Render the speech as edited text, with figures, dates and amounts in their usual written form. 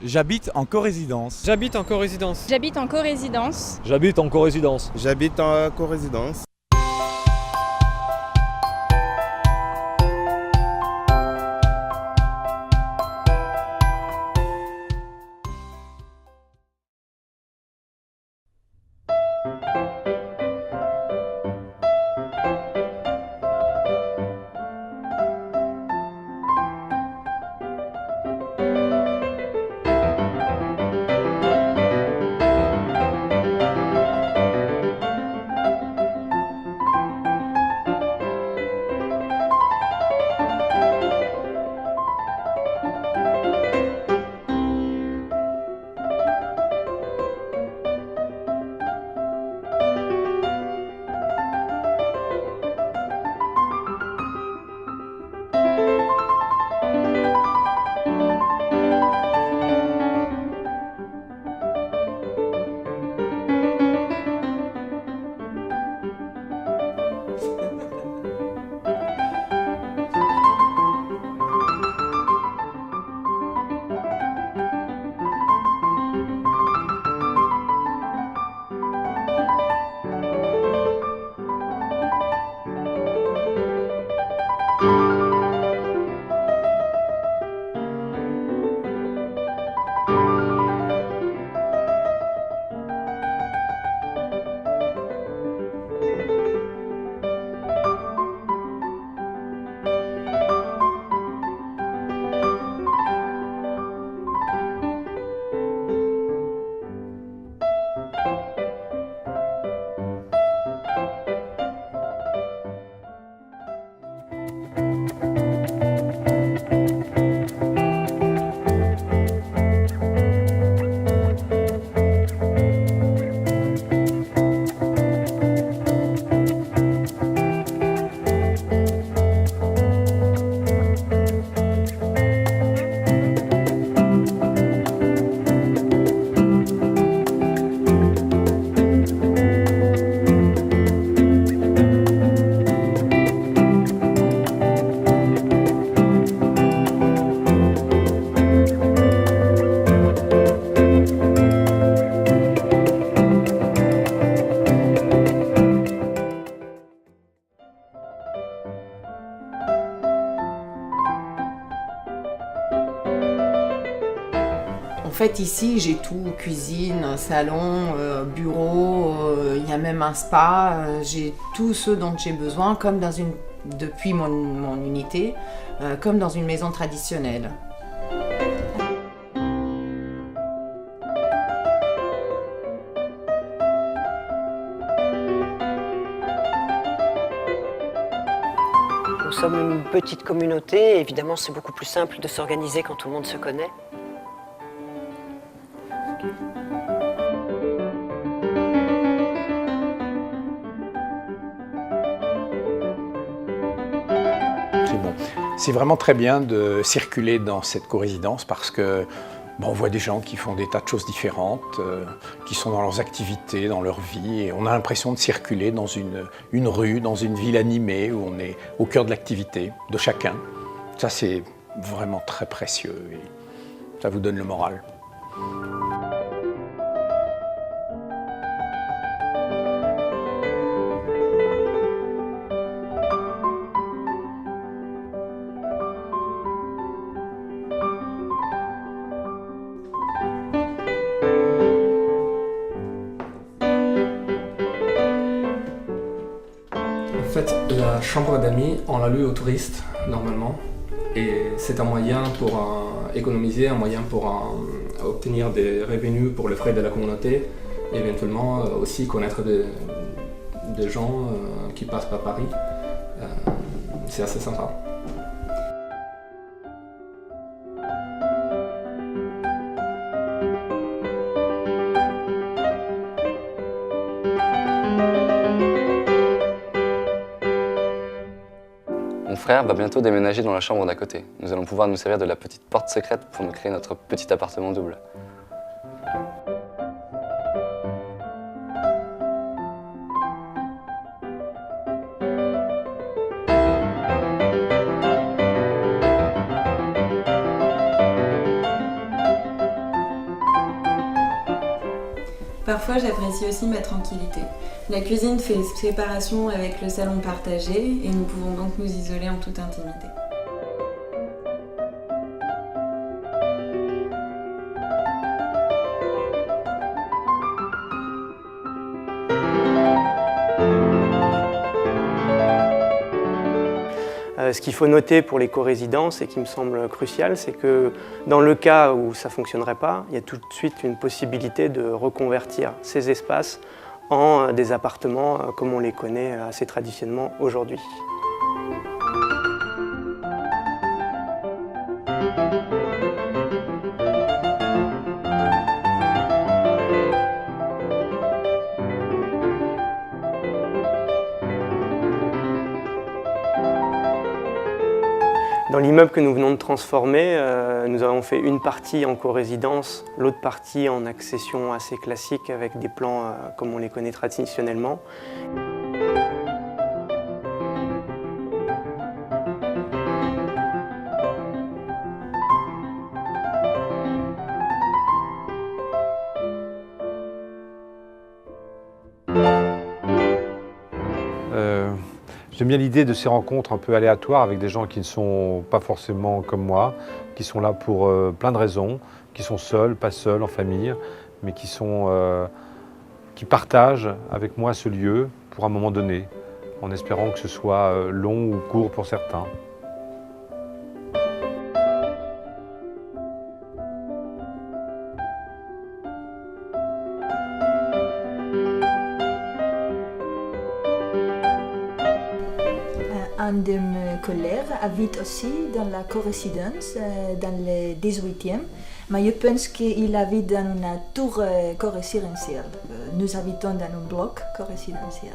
J'habite en corésidence. J'habite en corésidence. J'habite en corésidence. J'habite en corésidence. J'habite en corésidence. En fait, ici, j'ai tout, cuisine, salon, bureau, il y a même un spa. J'ai tout ce dont j'ai besoin, comme depuis mon unité, comme dans une maison traditionnelle. Nous sommes une petite communauté, évidemment c'est beaucoup plus simple de s'organiser quand tout le monde se connaît. C'est vraiment très bien de circuler dans cette corésidence parce que on voit des gens qui font des tas de choses différentes, qui sont dans leurs activités, dans leur vie, et on a l'impression de circuler dans une rue, dans une ville animée où on est au cœur de l'activité de chacun. Ça, c'est vraiment très précieux et ça vous donne le moral. En fait, la chambre d'amis, on l'a lu aux touristes, normalement. Et c'est un moyen pour économiser, un moyen pour obtenir des revenus pour les frais de la communauté. Et éventuellement aussi connaître des gens qui passent par Paris. C'est assez sympa. Mon frère va bientôt déménager dans la chambre d'à côté. Nous allons pouvoir nous servir de la petite porte secrète pour nous créer notre petit appartement double. Parfois, j'apprécie aussi ma tranquillité. La cuisine fait séparation avec le salon partagé et nous pouvons donc nous isoler en toute intimité. Ce qu'il faut noter pour les co-résidences et qui me semble crucial, c'est que dans le cas où ça ne fonctionnerait pas, il y a tout de suite une possibilité de reconvertir ces espaces en des appartements comme on les connaît assez traditionnellement aujourd'hui. Dans l'immeuble que nous venons de transformer, nous avons fait une partie en co-résidence, l'autre partie en accession assez classique avec des plans comme on les connaît traditionnellement. J'aime bien l'idée de ces rencontres un peu aléatoires avec des gens qui ne sont pas forcément comme moi, qui sont là pour plein de raisons, qui sont seuls, pas seuls, en famille, mais qui partagent avec moi ce lieu pour un moment donné, en espérant que ce soit long ou court pour certains. Un de mes collègues habite aussi dans la co-résidence, dans le 18e, mais je pense qu'il habite dans une tour co-résidentielle. Nous habitons dans un bloc co-résidentiel.